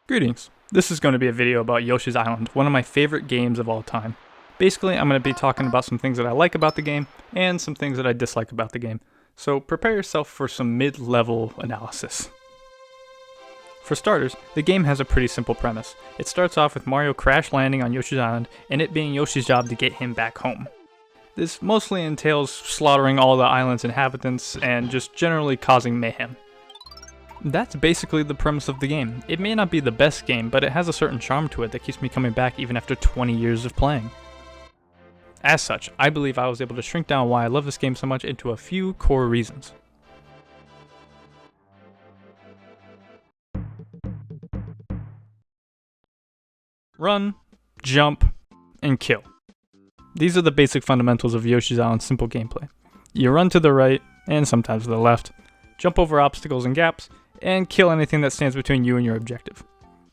Greetings. This is going to be a video about Yoshi's Island, one of my favorite games of all time. Basically, I'm going to be talking about some things that I like about the game, and some things that I dislike about the game. So prepare yourself for some mid-level analysis. For starters, the game has a pretty simple premise. It starts off with Mario crash landing on Yoshi's Island, and it being Yoshi's job to get him back home. This mostly entails slaughtering all the island's inhabitants, and just generally causing mayhem. That's basically the premise of the game. It may not be the best game, but it has a certain charm to it that keeps me coming back even after 20 years of playing. As such, I believe I was able to shrink down why I love this game so much into a few core reasons. Run, jump, and kill. These are the basic fundamentals of Yoshi's Island's simple gameplay. You run to the right, and sometimes to the left, jump over obstacles and gaps, and kill anything that stands between you and your objective.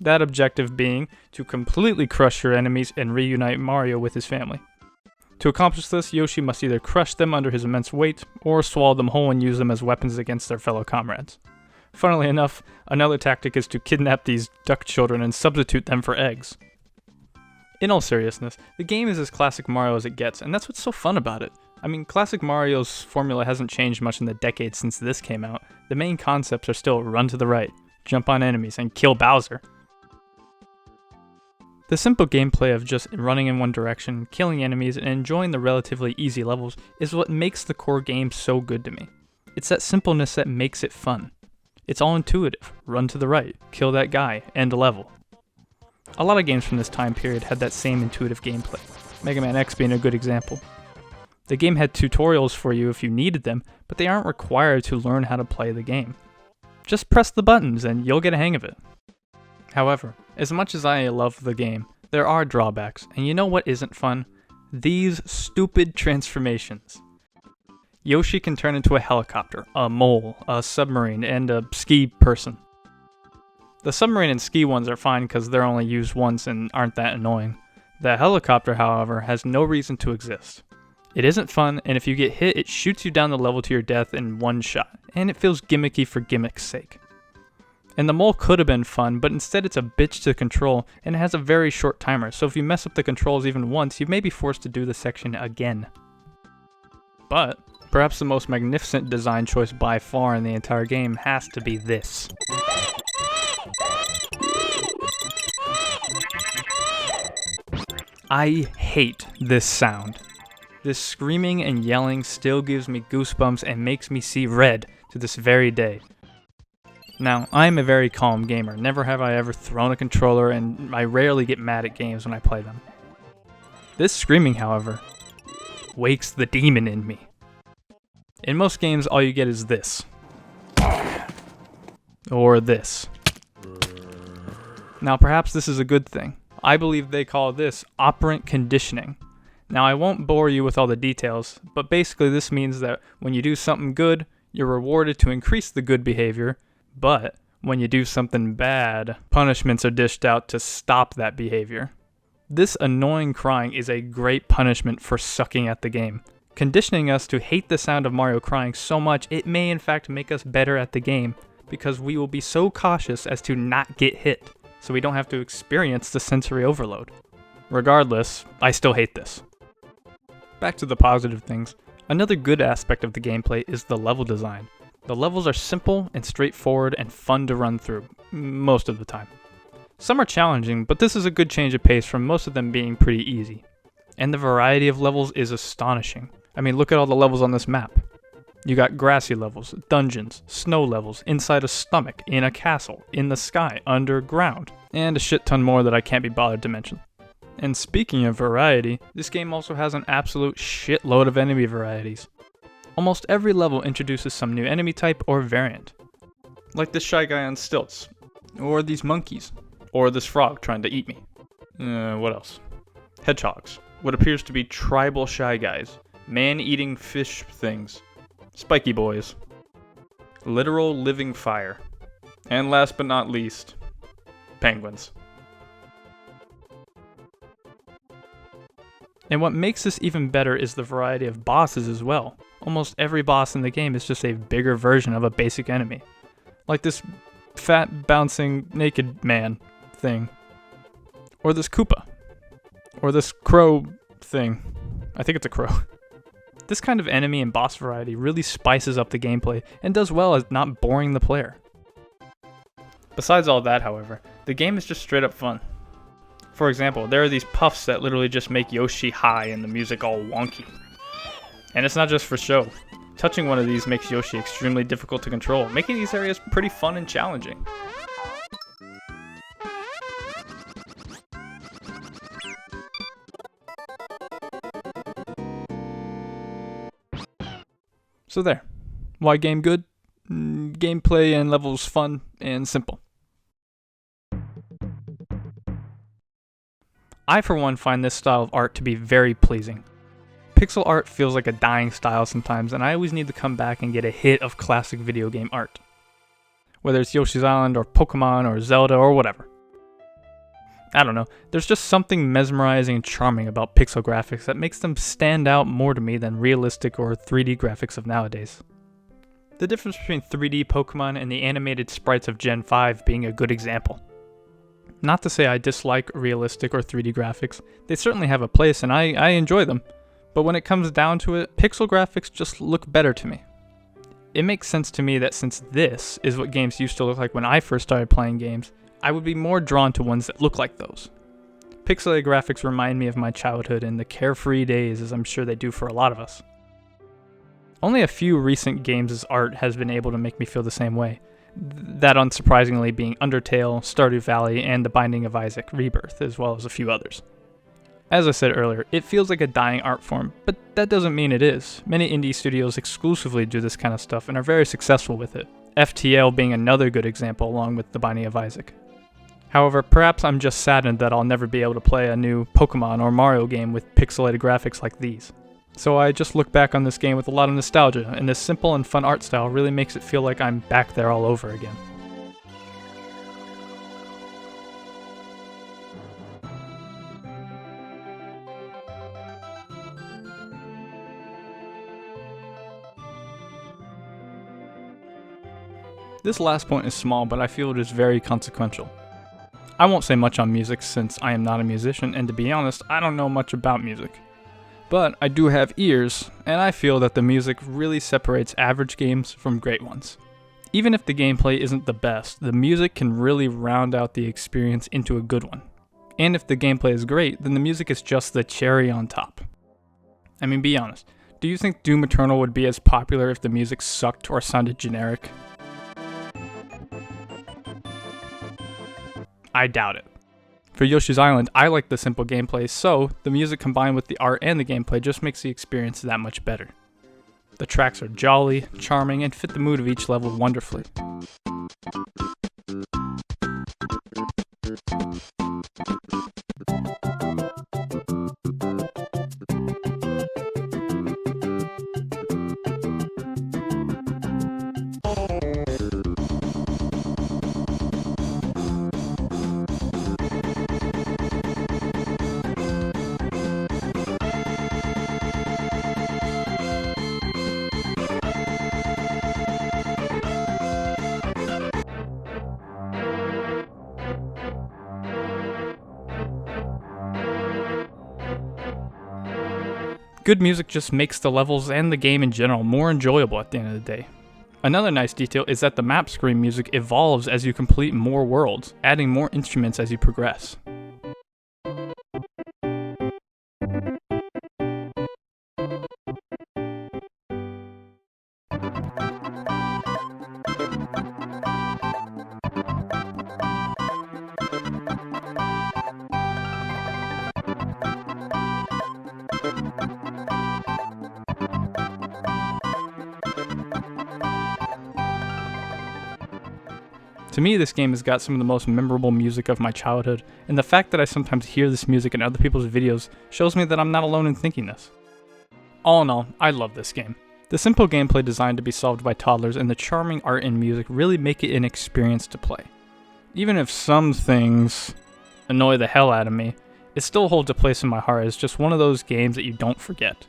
That objective being to completely crush your enemies and reunite Mario with his family. To accomplish this, Yoshi must either crush them under his immense weight, or swallow them whole and use them as weapons against their fellow comrades. Funnily enough, another tactic is to kidnap these duck children and substitute them for eggs. In all seriousness, the game is as classic Mario as it gets, and that's what's so fun about it. I mean, classic Mario's formula hasn't changed much in the decades since this came out. The main concepts are still run to the right, jump on enemies, and kill Bowser. The simple gameplay of just running in one direction, killing enemies, and enjoying the relatively easy levels is what makes the core game so good to me. It's that simpleness that makes it fun. It's all intuitive, run to the right, kill that guy, end level. A lot of games from this time period had that same intuitive gameplay, Mega Man X being a good example. The game had tutorials for you if you needed them, but they aren't required to learn how to play the game. Just press the buttons and you'll get a hang of it. However, as much as I love the game, there are drawbacks, and you know what isn't fun? These stupid transformations. Yoshi can turn into a helicopter, a mole, a submarine, and a ski person. The submarine and ski ones are fine because they're only used once and aren't that annoying. The helicopter, however, has no reason to exist. It isn't fun, and if you get hit, it shoots you down the level to your death in one shot, and it feels gimmicky for gimmick's sake. And the mole could have been fun, but instead it's a bitch to control, and it has a very short timer, so if you mess up the controls even once, you may be forced to do the section again. But, perhaps the most magnificent design choice by far in the entire game has to be this. I hate this sound. This screaming and yelling still gives me goosebumps and makes me see red to this very day. Now, I'm a very calm gamer. Never have I ever thrown a controller, and I rarely get mad at games when I play them. This screaming, however, wakes the demon in me. In most games, all you get is this. Or this. Now, perhaps this is a good thing. I believe they call this operant conditioning. Now, I won't bore you with all the details, but basically this means that when you do something good, you're rewarded to increase the good behavior, but when you do something bad, punishments are dished out to stop that behavior. This annoying crying is a great punishment for sucking at the game, conditioning us to hate the sound of Mario crying so much it may in fact make us better at the game, because we will be so cautious as to not get hit, so we don't have to experience the sensory overload. Regardless, I still hate this. Back to the positive things. Another good aspect of the gameplay is the level design. The levels are simple and straightforward and fun to run through, most of the time. Some are challenging, but this is a good change of pace from most of them being pretty easy. And the variety of levels is astonishing. I mean, look at all the levels on this map. You got grassy levels, dungeons, snow levels, inside a stomach, in a castle, in the sky, underground, and a shit ton more that I can't be bothered to mention. And speaking of variety, this game also has an absolute shitload of enemy varieties. Almost every level introduces some new enemy type or variant. Like this shy guy on stilts, or these monkeys, or this frog trying to eat me. What else? Hedgehogs, what appears to be tribal shy guys, man-eating fish things, spiky boys, literal living fire, and last but not least, penguins. And what makes this even better is the variety of bosses as well. Almost every boss in the game is just a bigger version of a basic enemy. Like this fat, bouncing, naked man. thing. Or this Koopa. Or this crow thing. I think it's a crow. This kind of enemy and boss variety really spices up the gameplay and does well at not boring the player. Besides all that, however, the game is just straight up fun. For example, there are these puffs that literally just make Yoshi high and the music all wonky. And it's not just for show. Touching one of these makes Yoshi extremely difficult to control, making these areas pretty fun and challenging. So there. Why game good? Gameplay and levels fun and simple. I for one find this style of art to be very pleasing. Pixel art feels like a dying style sometimes, and I always need to come back and get a hit of classic video game art. Whether it's Yoshi's Island or Pokemon or Zelda or whatever. I don't know, there's just something mesmerizing and charming about pixel graphics that makes them stand out more to me than realistic or 3D graphics of nowadays. The difference between 3D Pokemon and the animated sprites of Gen 5 being a good example. Not to say I dislike realistic or 3D graphics, they certainly have a place and I enjoy them, but when it comes down to it, pixel graphics just look better to me. It makes sense to me that since this is what games used to look like when I first started playing games, I would be more drawn to ones that look like those. Pixelated graphics remind me of my childhood and the carefree days, as I'm sure they do for a lot of us. Only a few recent games' art has been able to make me feel the same way. That unsurprisingly being Undertale, Stardew Valley, and The Binding of Isaac Rebirth, as well as a few others. As I said earlier, it feels like a dying art form, but that doesn't mean it is. Many indie studios exclusively do this kind of stuff and are very successful with it. FTL being another good example along with The Binding of Isaac. However, perhaps I'm just saddened that I'll never be able to play a new Pokemon or Mario game with pixelated graphics like these. So I just look back on this game with a lot of nostalgia, and this simple and fun art style really makes it feel like I'm back there all over again. This last point is small, but I feel it is very consequential. I won't say much on music since I am not a musician, and to be honest, I don't know much about music. But I do have ears, and I feel that the music really separates average games from great ones. Even if the gameplay isn't the best, the music can really round out the experience into a good one. And if the gameplay is great, then the music is just the cherry on top. I mean, be honest, do you think Doom Eternal would be as popular if the music sucked or sounded generic? I doubt it. For Yoshi's Island, I like the simple gameplay, so the music combined with the art and the gameplay just makes the experience that much better. The tracks are jolly, charming, and fit the mood of each level wonderfully. Good music just makes the levels and the game in general more enjoyable at the end of the day. Another nice detail is that the map screen music evolves as you complete more worlds, adding more instruments as you progress. To me, this game has got some of the most memorable music of my childhood, and the fact that I sometimes hear this music in other people's videos shows me that I'm not alone in thinking this. All in all, I love this game. The simple gameplay designed to be solved by toddlers and the charming art and music really make it an experience to play. Even if some things annoy the hell out of me, it still holds a place in my heart as just one of those games that you don't forget.